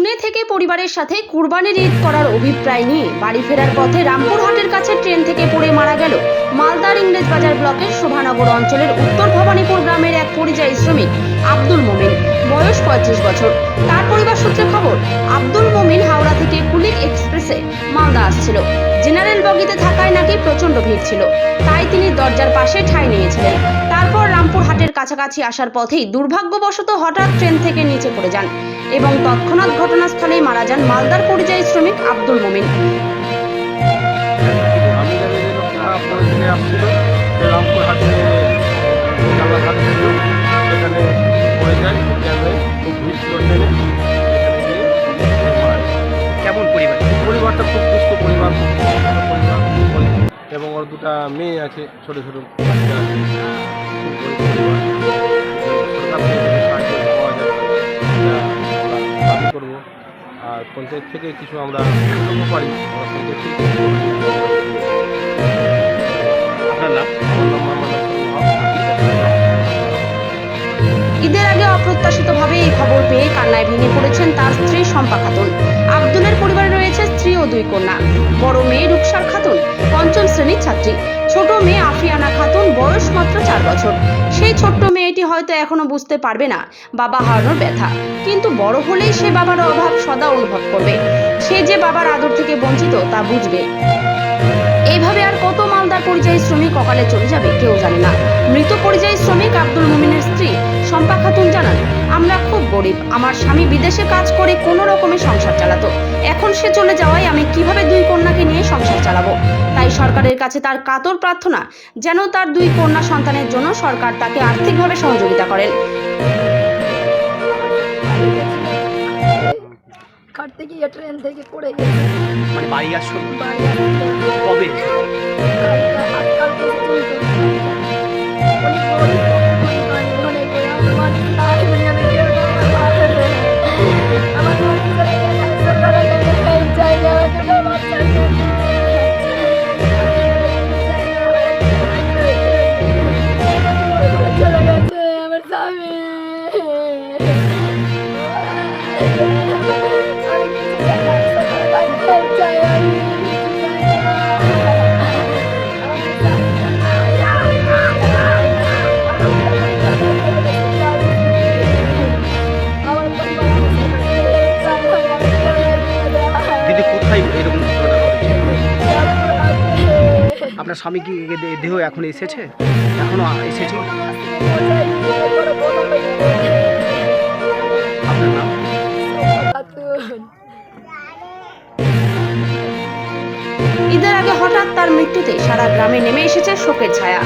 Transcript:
পুনে থেকে পরিবারের সাথে কুরবানির ঈদ করার অভিপ্রায় নিয়ে বাড়ি ফেরার পথে রামপুরহাটের কাছে ট্রেন থেকে পড়ে মারা গেল মালদার ইংরেজবাজার ব্লকের শোভানগর অঞ্চলের উত্তর ভবানীপুর গ্রামের এক পরিযায়ী শ্রমিক আব্দুল মোমিন, বয়স 35 বছর। তার পরিবার সূত্রে খবর, আব্দুল মোমিন হাওড়া থেকে কুলিক এক্সপ্রেসে মালদা আসছিল। জেনারেল বগিতে থাকায় নাকি প্রচন্ড ভিড় ছিল, তাই তিনি দরজার পাশে ঠাঁই নিয়েছিলেন। তারপর রামপুরহাটের কাছাকাছি আসার পথেই দুর্ভাগ্যবশত হঠাৎ ট্রেন থেকে নিচে পড়ে যান এবং তৎক্ষণাৎ ঘটনাস্থলেই মারা যান মালদার পরিযায়ী শ্রমিক আব্দুল মোমিন। কেমন পরিবার? পরিবারটা খুব দুস্থ পরিবার, এবং ওর দুটা মেয়ে আছে, ছোট ছোট বাচ্চা আছে। সরকার থেকে সাহায্য পাওয়া যায় দাবি করবো, আর পঞ্চায়েত থেকে কিছু আমরা পারি। ঈদের আগে অপ্রত্যাশিতভাবে এই খবর পেয়ে কান্নায় ভেঙে পড়েছেন তার স্ত্রী শম্পা খাতুন। আব্দুলের পরিবারে রয়েছে স্ত্রী ও 2 কন্যা। বড় মেয়ে রুকসার খাতুন 5ম শ্রেণীর ছাত্রী, ছোট মেয়ে আফিয়ানা খাতুন বয়স মাত্র 4 বছর। সেই ছোট্ট মেয়েটি হয়তো এখনো বুঝতে পারবে না বাবা হারানোর ব্যথা, কিন্তু বড় হলেই সে বাবার অভাব সদা অনুভব করবে। সে যে বাবার আদর থেকে বঞ্চিত তা বুঝবে। এইভাবে আর কত মালদার পরিযায়ী শ্রমিক অকালে চলে যাবে কেউ জানে না। মৃত পরিযায়ী শ্রমিক আব্দুল মোমিনের স্ত্রী শম্পা খাতুন জানান, আমরা খুব গরিব। আমার স্বামী বিদেশে কাজ করে কোনো রকমে সংসার চালাতো। এখন সে চলে যাওয়ায় আমি কিভাবে 2 কন্যাকে নিয়ে সংসার চালাবো। তাই সরকারের কাছে তার কাতর প্রার্থনা যেন তার 2 কন্যা সন্তানের জন্য সরকার তাকে আর্থিকভাবে সহযোগিতা করেন। কাটতে গিয়ে ট্রেন থেকে পড়ে গেছে। মানে বাড়ি আসছো কবে? আপনার স্বামী কি দেহ এখন এসেছে? এখনো এসেছে? আপনার নাম? ঈদের আগে হঠাৎ তার মৃত্যুতে সারা গ্রামে নেমে এসেছে শোকের ছায়া।